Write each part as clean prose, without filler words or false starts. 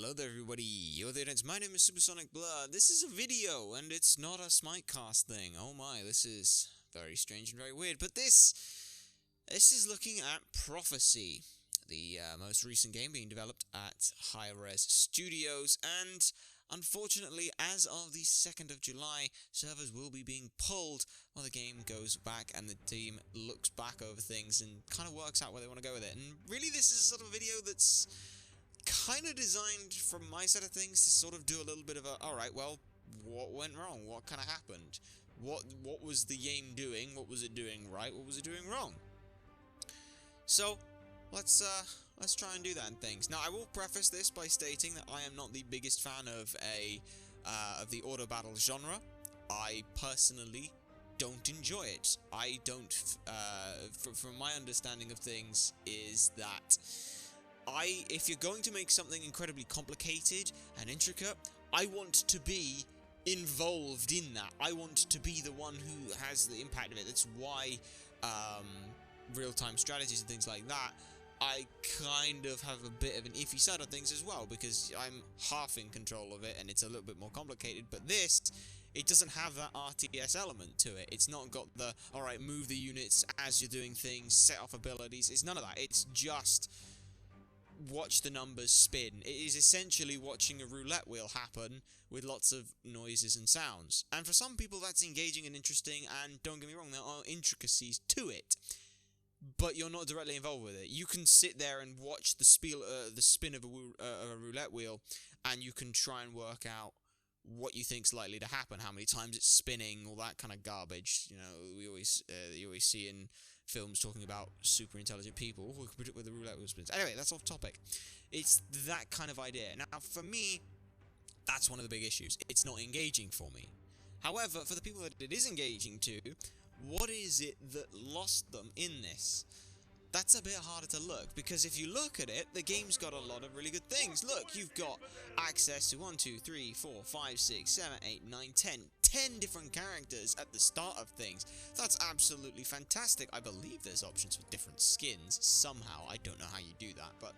Hello there everybody, yo there, my name is Supersonic Blood. This is a video, and it's not a Smitecast thing. Oh my, this is very strange and very weird, but this is looking at Prophecy, the most recent game being developed at Hi-Rez Studios, and unfortunately, as of the 2nd of July, servers will be being pulled while the game goes back and the team looks back over things and kind of works out where they want to go with it. And really, this is a sort of video that's kind of designed from my side of things to sort of do a little bit of a, alright, well, what went wrong? What kind of happened? What was the game doing? What was it doing right? What was it doing wrong? So, let's try and do that and things. Now, I will preface this by stating that I am not the biggest fan of the auto battle genre. I personally don't enjoy it. I don't, from my understanding of things, is that if you're going to make something incredibly complicated and intricate, I want to be involved in that. I want to be the one who has the impact of it. That's why real-time strategies and things like that, I kind of have a bit of an iffy side of things as well, because I'm half in control of it and it's a little bit more complicated. But this, it doesn't have that RTS element to it. It's not got the, alright, move the units as you're doing things, set off abilities. It's none of that. It's just watch the numbers spin. It is essentially watching a roulette wheel happen with lots of noises and sounds. And for some people that's engaging and interesting, and don't get me wrong, there are intricacies to it, but you're not directly involved with it. You can sit there and watch the spin of a roulette wheel, and you can try and work out what you think's likely to happen, how many times it's spinning, all that kind of garbage. You know, you always see in films talking about super intelligent people who can predict where the roulette wheel spins. Anyway, that's off topic. It's that kind of idea. Now, for me, that's one of the big issues. It's not engaging for me. However, for the people that it is engaging to, what is it that lost them in this? That's a bit harder to look, because if you look at it, the game's got a lot of really good things. Look, you've got access to 1, 2, 3, 4, 5, 6, 7, 8, 9, 10 different characters at the start of things. That's absolutely fantastic. I believe there's options for different skins somehow. I don't know how you do that, but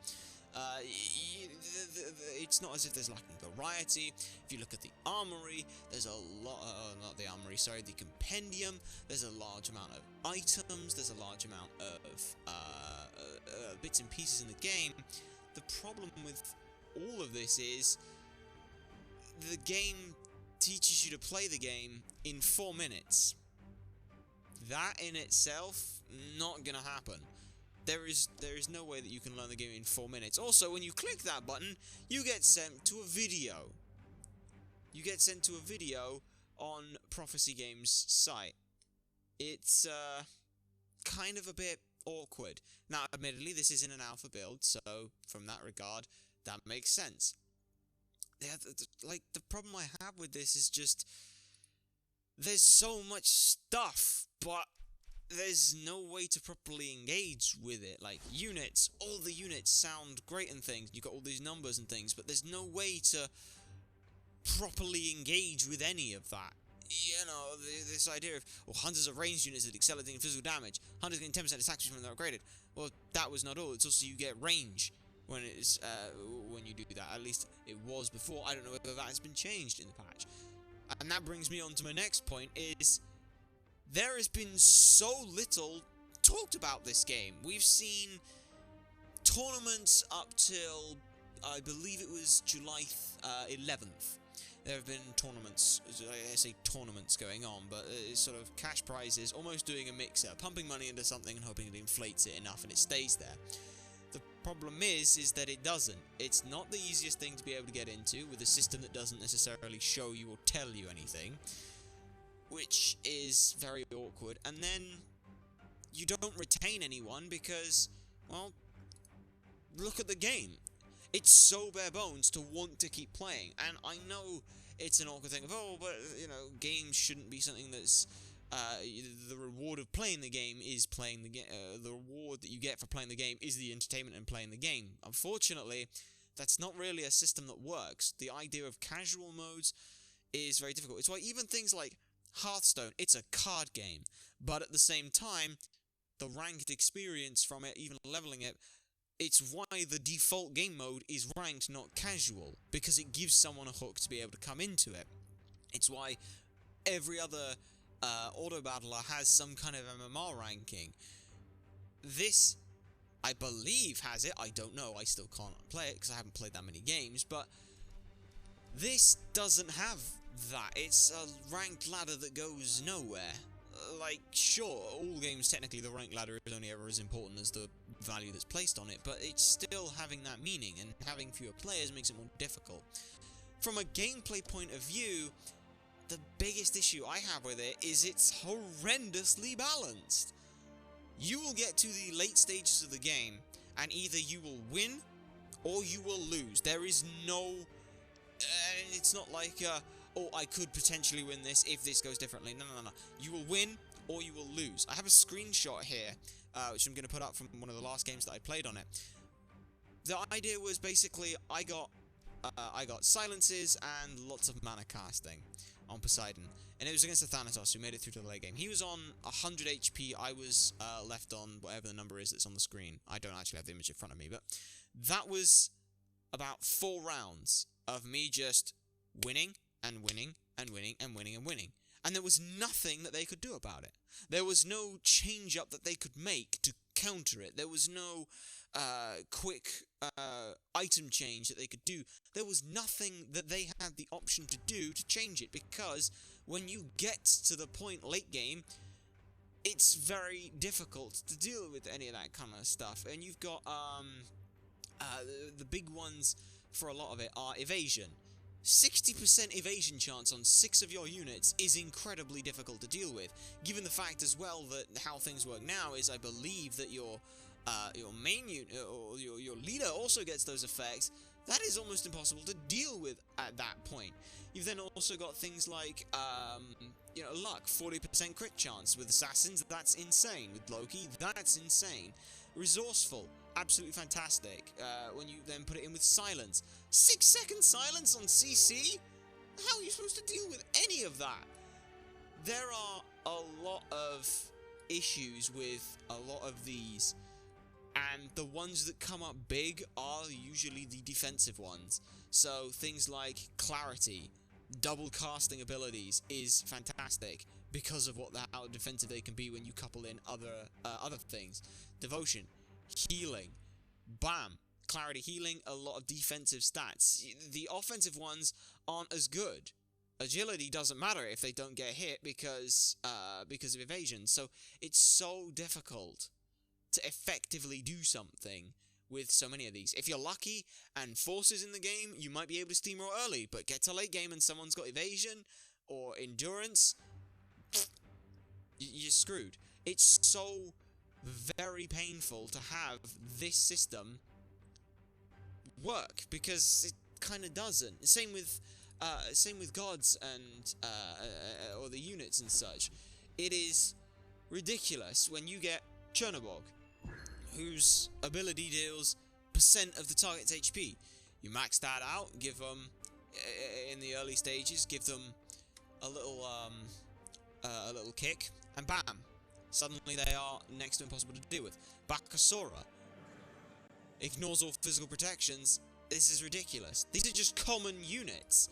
it's not as if there's lacking variety. If you look at the armory, there's a lot, not the armory, sorry, the compendium, there's a large amount of items, there's a large amount of bits and pieces in the game. The problem with all of this is the game teaches you to play the game in 4 minutes. That in itself, not gonna happen. There is no way that you can learn the game in 4 minutes. Also, when you click that button, you get sent to a video. You get sent to a video on Prophecy Games' site. It's kind of a bit awkward. Now, admittedly, this isn't an alpha build, so from that regard, that makes sense. Yeah, the problem I have with this is just there's so much stuff, but there's no way to properly engage with it. Like, units, all the units sound great and things, you've got all these numbers and things, but there's no way to properly engage with any of that. You know, this idea of, well, hunters are ranged units that excel at doing physical damage. Hunters gain 10% attack speed when they're upgraded. Well, that was not all. It's also you get range when it's when you do that. At least it was before. I don't know whether that has been changed in the patch. And that brings me on to my next point, is there has been so little talked about this game. We've seen tournaments up till, I believe it was July 11th. There have been tournaments, I say tournaments going on, but it's sort of cash prizes, almost doing a mixer, pumping money into something and hoping it inflates it enough and it stays there. The problem is that it doesn't. It's not the easiest thing to be able to get into with a system that doesn't necessarily show you or tell you anything, which is very awkward. And then you don't retain anyone because, well, look at the game. It's so bare bones to want to keep playing, and I know it's an awkward thing of, oh, but, you know, games shouldn't be something that's, the reward of playing the game is playing the game, the reward that you get for playing the game is the entertainment in playing the game. Unfortunately, that's not really a system that works. The idea of casual modes is very difficult. It's why even things like Hearthstone, it's a card game, but at the same time, the ranked experience from it, even leveling it, it's why the default game mode is ranked, not casual, because it gives someone a hook to be able to come into it. It's why every other auto battler has some kind of MMR ranking. This, I believe, has it. I don't know. I still can't play it because I haven't played that many games, but this doesn't have that. It's a ranked ladder that goes nowhere. Like, sure, all games, technically, the ranked ladder is only ever as important as the value that's placed on it, but it's still having that meaning, and having fewer players makes it more difficult. From a gameplay point of view, the biggest issue I have with it is it's horrendously balanced. You will get to the late stages of the game, and either you will win, or you will lose. There is no... it's not like, oh, I could potentially win this if this goes differently. No. You will win, or you will lose. I have a screenshot here, which I'm going to put up from one of the last games that I played on it. The idea was basically, I got silences and lots of mana casting on Poseidon, and it was against the Thanatos, who made it through to the late game. He was on 100 HP, I was left on whatever the number is that's on the screen. I don't actually have the image in front of me, but that was about 4 rounds of me just winning, and winning, and winning, and winning, and winning. And there was nothing that they could do about it. There was no change-up that they could make to counter it. There was no quick item change that they could do. There was nothing that they had the option to do to change it, because when you get to the point late game, it's very difficult to deal with any of that kind of stuff. And you've got the big ones for a lot of it are evasion. 60% evasion chance on 6 of your units is incredibly difficult to deal with, given the fact as well that how things work now is I believe that your main unit, or your leader also gets those effects. That is almost impossible to deal with at that point. You've then also got things like, luck, 40% crit chance. With assassins, that's insane. With Loki, that's insane. Resourceful, absolutely fantastic. When you then put it in with silence, 6-second silence on CC? How are you supposed to deal with any of that? There are a lot of issues with a lot of these, and the ones that come up big are usually the defensive ones. So things like clarity, double casting abilities is fantastic because of how defensive they can be when you couple in other things. Devotion, healing, bam, clarity healing, a lot of defensive stats. The offensive ones aren't as good. Agility doesn't matter if they don't get hit because of evasion. So it's so difficult to effectively do something with so many of these. If you're lucky and forces in the game, you might be able to steamroll early, but get to late game and someone's got evasion or endurance, you're screwed. It's so very painful to have this system work, because it kind of doesn't. Same with gods and or the units and such. It is ridiculous when you get Chernobog, whose ability deals % of the target's HP. You max that out, give them in the early stages, give them a little kick, and bam, suddenly they are next to impossible to deal with. Bakasura ignores all physical protections. This is ridiculous. These are just common units.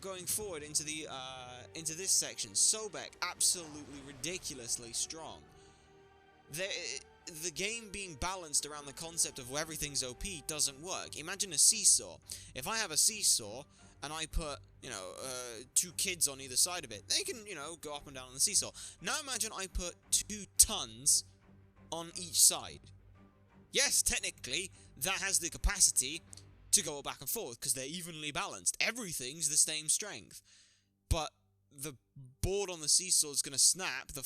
Going forward into this section, Sobek, absolutely ridiculously strong. The game being balanced around the concept of where everything's OP doesn't work. Imagine a seesaw. If I have a seesaw and I put, 2 kids on either side of it, they can, go up and down on the seesaw. Now imagine I put 2 tons on each side. Yes, technically, that has the capacity to go back and forth because they're evenly balanced. Everything's the same strength. But the board on the seesaw is going to snap. The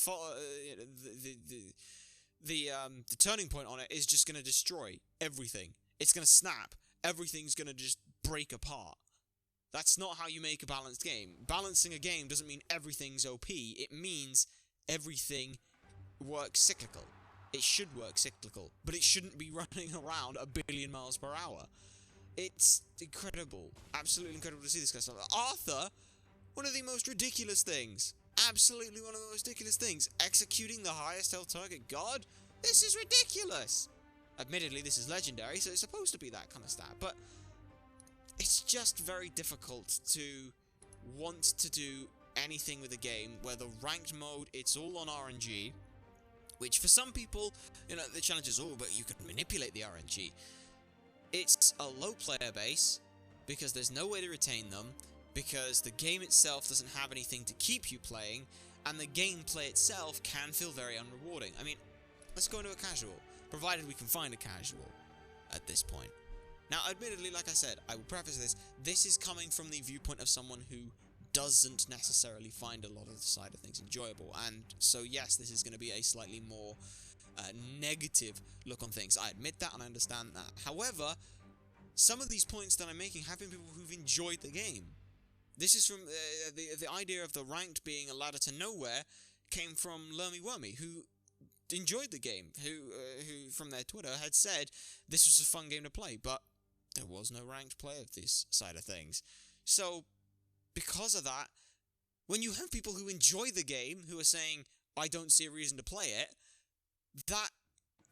turning point on it is just going to destroy everything. It's going to snap. Everything's going to just break apart. That's not how you make a balanced game. Balancing a game doesn't mean everything's OP. It means everything works cyclical. It should work cyclical, but it shouldn't be running around 1 billion miles per hour. It's incredible. Absolutely incredible to see this kind of stuff. Arthur, one of the most ridiculous things. Absolutely one of the most ridiculous things. Executing the highest health target god? This is ridiculous. Admittedly, this is legendary, so it's supposed to be that kind of stat, but it's just very difficult to want to do anything with a game where the ranked mode, it's all on RNG, which for some people, you know, the challenge is, oh, but you can manipulate the RNG. It's a low player base, because there's no way to retain them, because the game itself doesn't have anything to keep you playing, and the gameplay itself can feel very unrewarding. I mean, let's go into a casual, provided we can find a casual at this point. Now, admittedly, like I said, I will preface this is coming from the viewpoint of someone who doesn't necessarily find a lot of the side of things enjoyable, and so yes, this is going to be a slightly more negative look on things. I admit that and I understand that. However, some of these points that I'm making have been people who've enjoyed the game. This is from the idea of the ranked being a ladder to nowhere came from Lermy Wormy, who enjoyed the game, who from their Twitter had said this was a fun game to play, but there was no ranked play of this side of things. So, because of that, when you have people who enjoy the game, who are saying, I don't see a reason to play it, that,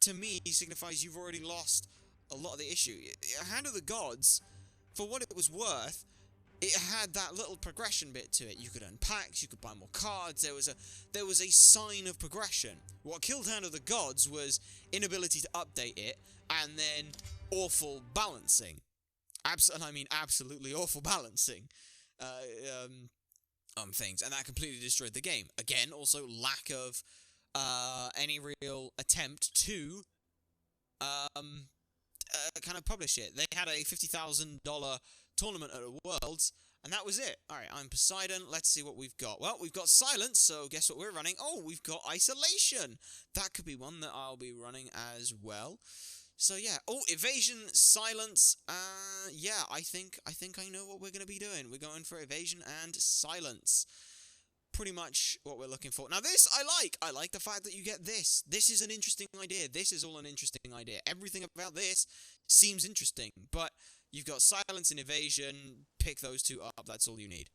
to me, signifies you've already lost a lot of the issue. Hand of the Gods, for what it was worth, it had that little progression bit to it. You could earn packs, you could buy more cards, there was a sign of progression. What killed Hand of the Gods was inability to update it, and then awful balancing. I mean absolutely awful balancing on things, and that completely destroyed the game. Again, also lack of any real attempt to kind of publish it. They had a $50,000 tournament at a Worlds, and that was it. Alright, I'm Poseidon. Let's see what we've got. Well, we've got Silence, so guess what we're running? Oh, we've got Isolation. That could be one that I'll be running as well. So yeah. Oh, Evasion, Silence. Yeah, I think I know what we're going to be doing. We're going for Evasion and Silence. Pretty much what we're looking for. Now this, I like the fact that you get this. This is an interesting idea. This is all an interesting idea. Everything about this seems interesting, but you've got Silence and Evasion. Pick those two up. That's all you need.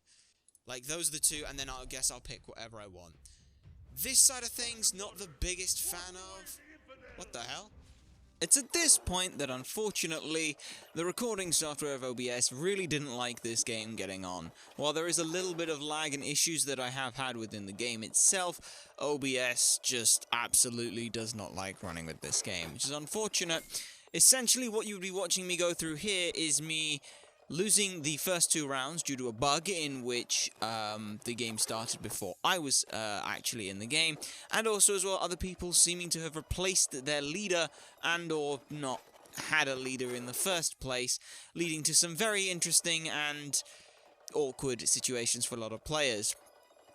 Like, those are the two, and then I guess I'll pick whatever I want. This side of things, not the biggest fan of. What the hell? It's at this point that, unfortunately, the recording software of OBS really didn't like this game getting on. While there is a little bit of lag and issues that I have had within the game itself, OBS just absolutely does not like running with this game, which is unfortunate. Essentially, what you would be watching me go through here is me losing the first 2 rounds due to a bug in which the game started before I was actually in the game, and also as well other people seeming to have replaced their leader and or not had a leader in the first place, leading to some very interesting and awkward situations for a lot of players.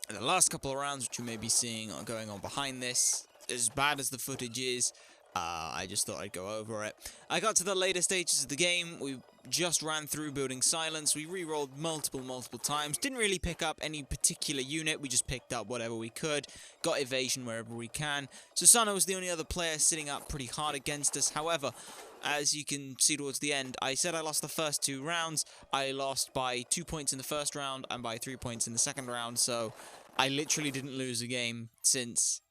In the last couple of rounds, which you may be seeing going on behind this, as bad as the footage is, I just thought I'd go over it. I got to the later stages of the game. We just ran through building Silence. We re-rolled multiple times. Didn't really pick up any particular unit. We just picked up whatever we could. Got Evasion wherever we can. Susano was the only other player sitting up pretty hard against us. However, as you can see towards the end, I said I lost the first 2 rounds. I lost by 2 points in the first round and by 3 points in the second round. So I literally didn't lose a game since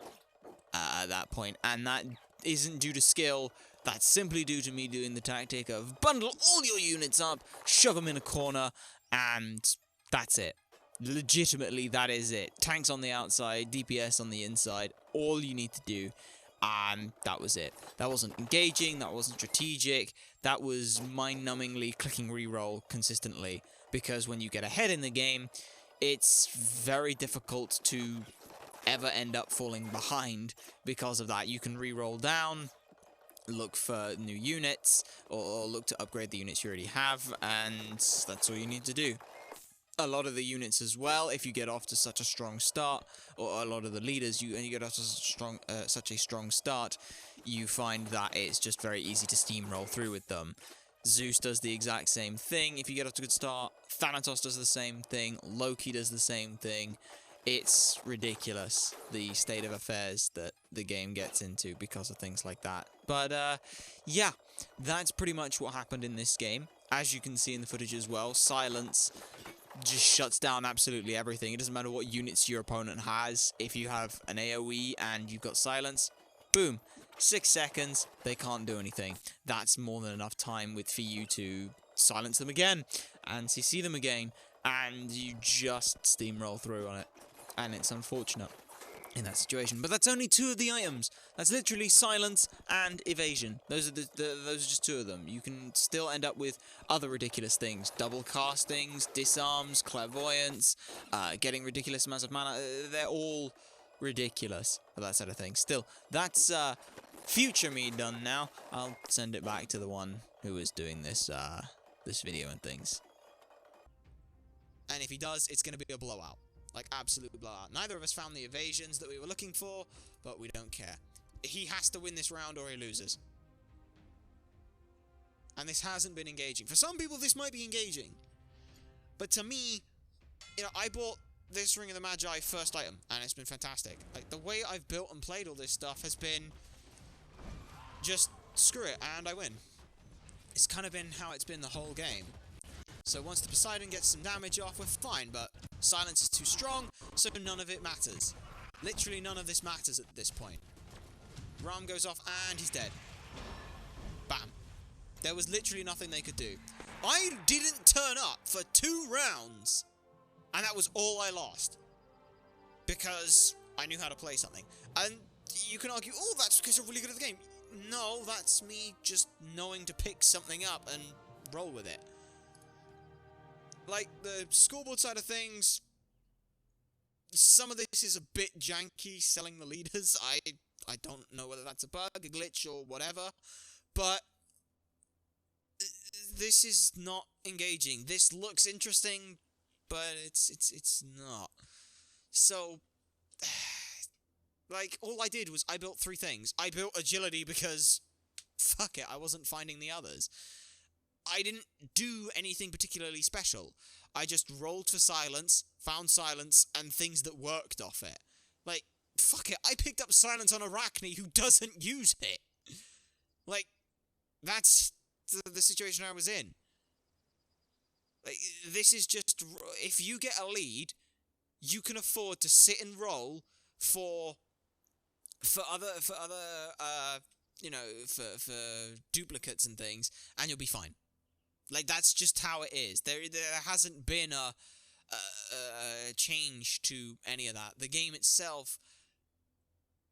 that point. And that isn't due to skill. That's simply due to me doing the tactic of bundle all your units up, shove them in a corner, and that's it. Legitimately, that is it. Tanks on the outside, DPS on the inside, all you need to do, and that was it. That wasn't engaging, that wasn't strategic, that was mind-numbingly clicking reroll consistently, because when you get ahead in the game, it's very difficult to ever end up falling behind because of that. You can re-roll down, look for new units, or look to upgrade the units you already have, and that's all you need to do. A lot of the units as well, if you get off to such a strong start, or a lot of the leaders, you get off to such a strong start, you find that it's just very easy to steamroll through with them. Zeus does the exact same thing if you get off to a good start, Thanatos does the same thing, Loki does the same thing. It's ridiculous, the state of affairs that the game gets into because of things like that. But, yeah, that's pretty much what happened in this game. As you can see in the footage as well, Silence just shuts down absolutely everything. It doesn't matter what units your opponent has. If you have an AoE and you've got Silence, boom, 6 seconds, they can't do anything. That's more than enough time for you to silence them again, and CC them again, and you just steamroll through on it. And it's unfortunate in that situation. But that's only 2 of the items. That's literally silence and evasion. Those are those are just 2 of them. You can still end up with other ridiculous things. Double castings, disarms, clairvoyance, getting ridiculous amounts of mana. They're all ridiculous for that sort of thing. Still, that's future me done now. I'll send it back to the one who was doing this this video and things. And if he does, it's going to be a blowout. Like, absolute blowout. Neither of us found the evasions that we were looking for, but we don't care. He has to win this round or he loses. And this hasn't been engaging. For some people, this might be engaging. But to me, you know, I bought this Ring of the Magi first item, and it's been fantastic. Like, the way I've built and played all this stuff has been just screw it, and I win. It's kind of been how it's been the whole game. So once the Poseidon gets some damage off, we're fine, but silence is too strong, so none of it matters. Literally none of this matters at this point. Ram goes off, and he's dead. Bam. There was literally nothing they could do. I didn't turn up for 2 rounds, and that was all I lost. Because I knew how to play something. And you can argue, oh, that's because you're really good at the game. No, that's me just knowing to pick something up and roll with it. Like, the scoreboard side of things, some of this is a bit janky, selling the leaders. I don't know whether that's a bug, a glitch, or whatever, but this is not engaging. This looks interesting, but it's not. So, like, all I did was I built 3 things. I built agility because, fuck it, I wasn't finding the others. I didn't do anything particularly special. I just rolled for silence, found silence, and things that worked off it. Like, fuck it, I picked up silence on Arachne who doesn't use it. Like, that's the situation I was in. Like, this is just, if you get a lead, you can afford to sit and roll for other you know, for duplicates and things, and you'll be fine. Like, that's just how it is. There hasn't been a change to any of that. The game itself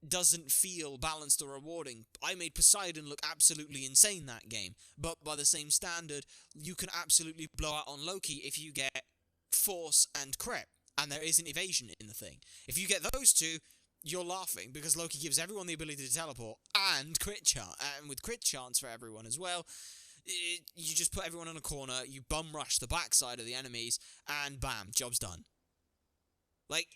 doesn't feel balanced or rewarding. I made Poseidon look absolutely insane that game, but by the same standard, you can absolutely blow out on Loki if you get Force and Crit, and there is an evasion in the thing. If you get those 2, you're laughing, because Loki gives everyone the ability to teleport, and crit chance, and with crit chance for everyone as well. You just put everyone in a corner, you bum rush the backside of the enemies, and bam, job's done. Like,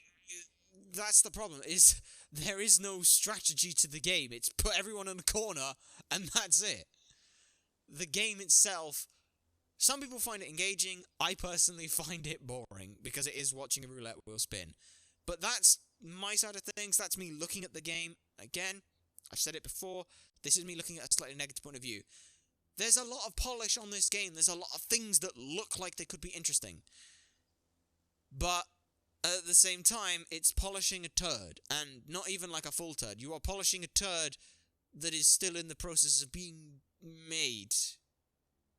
that's the problem, is there is no strategy to the game. It's put everyone in a corner, and that's it. The game itself, some people find it engaging. I personally find it boring, because it is watching a roulette wheel spin. But that's my side of things. That's me looking at the game. Again, I've said it before, this is me looking at a slightly negative point of view. There's a lot of polish on this game. There's a lot of things that look like they could be interesting. But at the same time, it's polishing a turd. And not even like a full turd. You are polishing a turd that is still in the process of being made.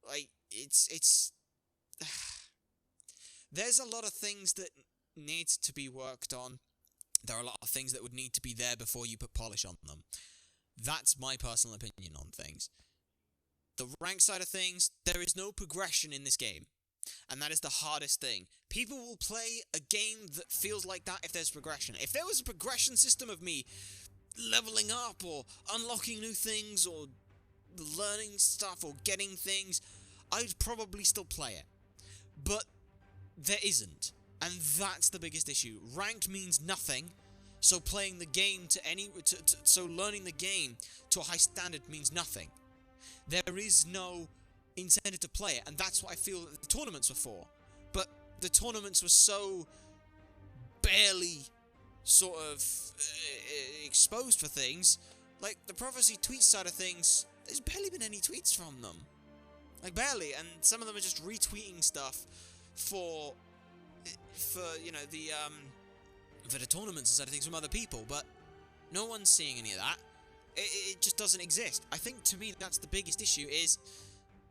Like, it's there's a lot of things that need to be worked on. There are a lot of things that would need to be there before you put polish on them. That's my personal opinion on things. The rank side of things, there is no progression in this game. And that is the hardest thing. People will play a game that feels like that if there's progression. If there was a progression system of me leveling up or unlocking new things or learning stuff or getting things, I'd probably still play it. But there isn't. And that's the biggest issue. Ranked means nothing. So playing the game so learning the game to a high standard means nothing. There is no incentive to play it, and that's what I feel that the tournaments were for. But the tournaments were so barely sort of exposed for things. Like, the Prophecy tweet side of things, there's barely been any tweets from them. Like, barely, and some of them are just retweeting stuff for you know, for the tournaments and side of things from other people, but no one's seeing any of that. It just doesn't exist. I think, to me, that's the biggest issue, is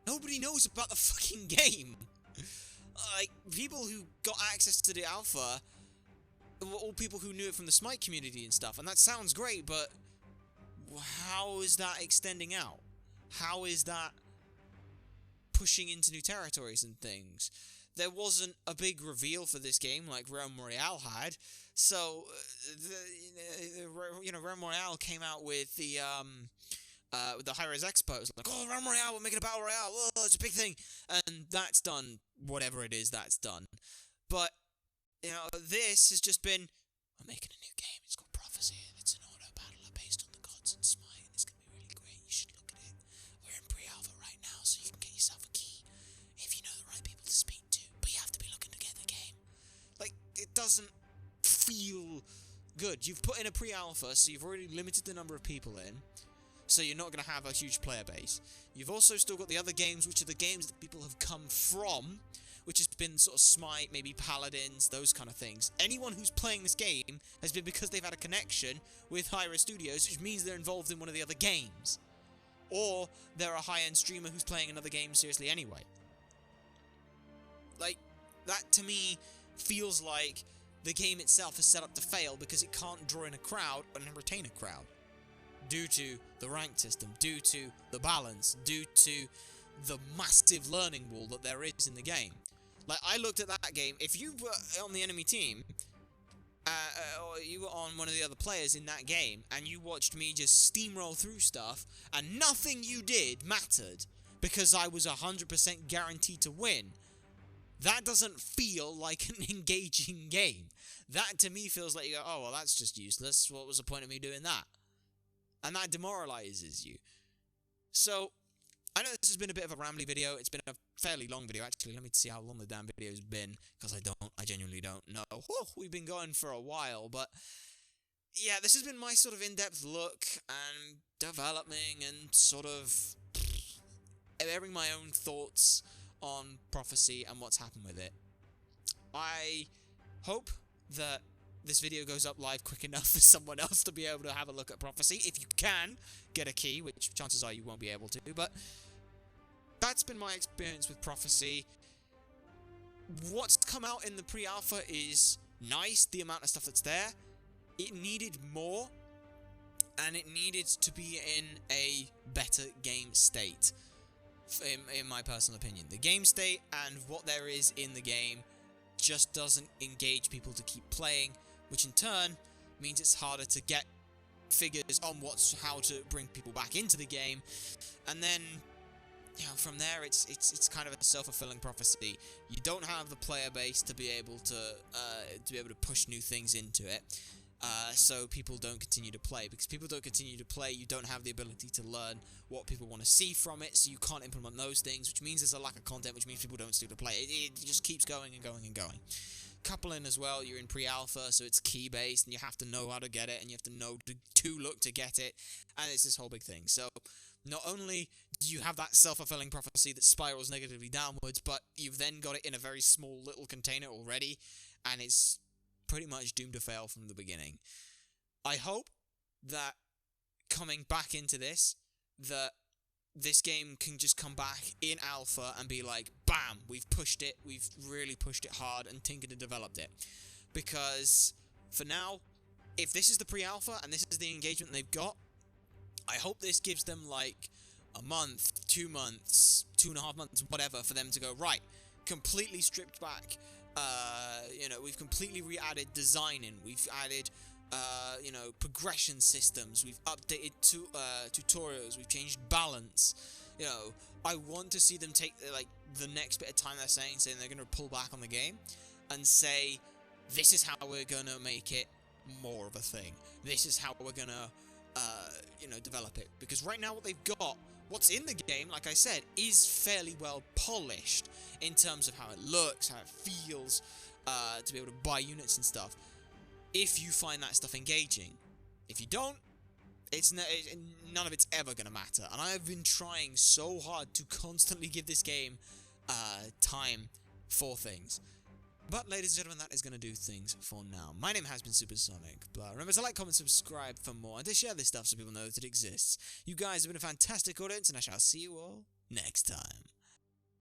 nobody knows about the fucking game. Like, people who got access to the alpha were all people who knew it from the Smite community and stuff, and that sounds great, but how is that extending out? How is that pushing into new territories and things? There wasn't a big reveal for this game like Realm Royale had, so Realm Royale came out with the Hi-Rez Expo. It was like, oh, Realm Royale, we're making a battle royale, oh, it's a big thing, and that's done. Whatever it is, that's done. But this has just been, we're making a new game. It's called Prophecy. It's an auto battler based on the gods and Smite. It's gonna be really great. You should look at it. We're in pre-alpha right now, so you can get yourself a key if you know the right people to speak to. But you have to be looking to get the game. Like, it doesn't feel good. You've put in a pre-alpha, so you've already limited the number of people in, so you're not going to have a huge player base. You've also still got the other games, which are the games that people have come from, which has been sort of Smite, maybe Paladins, those kind of things. Anyone who's playing this game has been because they've had a connection with Hi-Rez Studios, which means they're involved in one of the other games. Or they're a high-end streamer who's playing another game seriously anyway. Like, that to me feels like the game itself is set up to fail because it can't draw in a crowd and retain a crowd. Due to the rank system, due to the balance, due to the massive learning wall that there is in the game. Like, I looked at that game, if you were on the enemy team, or you were on one of the other players in that game, and you watched me just steamroll through stuff, and nothing you did mattered, because I was 100% guaranteed to win, that doesn't feel like an engaging game. That, to me, feels like you go, oh, well, that's just useless, what was the point of me doing that? And that demoralizes you. So, I know this has been a bit of a rambly video. It's been a fairly long video, actually. Let me see how long the damn video's been, because I genuinely don't know. Whew, we've been going for a while, but yeah, this has been my sort of in-depth look and developing and sort of airing my own thoughts on Prophecy and what's happened with it. I hope that this video goes up live quick enough for someone else to be able to have a look at Prophecy. If you can get a key, which chances are you won't be able to, but that's been my experience with Prophecy. What's come out in the pre-alpha is nice, the amount of stuff that's there. It needed more, and it needed to be in a better game state, in my personal opinion. The game state and what there is in the game just doesn't engage people to keep playing, which in turn means it's harder to get figures on how to bring people back into the game, and then from there it's kind of a self-fulfilling prophecy. You don't have the player base to be able to push new things into it, so people don't continue to play. Because people don't continue to play, you don't have the ability to learn what people want to see from it, so you can't implement those things, which means there's a lack of content, which means people don't still to play. It just keeps going and going and going. Couple in as well, you're in pre-alpha, so it's key-based, and you have to know how to get it, and you have to know to look to get it, and it's this whole big thing. So, not only do you have that self-fulfilling prophecy that spirals negatively downwards, but you've then got it in a very small little container already, and it's pretty much doomed to fail from the beginning. I hope that coming back into this, that this game can just come back in alpha and be like, bam, we've pushed it, we've really pushed it hard and tinkered and developed it. Because, for now, if this is the pre-alpha and this is the engagement they've got, I hope this gives them like a month, 2 months, 2.5 months, whatever, for them to go, right, completely stripped back. We've completely re-added design in, we've added progression systems, we've updated tutorials, we've changed balance. I want to see them take the next bit of time saying they're going to pull back on the game and say, this is how we're going to make it more of a thing. This is how we're going to develop it. Because right now what they've got, what's in the game, like I said, is fairly well polished in terms of how it looks, how it feels, to be able to buy units and stuff. If you find that stuff engaging. If you don't, none of it's ever going to matter. And I have been trying so hard to constantly give this game time for things. But, ladies and gentlemen, that is going to do things for now. My name has been Supersonic Blur. Remember to like, comment, subscribe for more, and to share this stuff so people know that it exists. You guys have been a fantastic audience, and I shall see you all next time.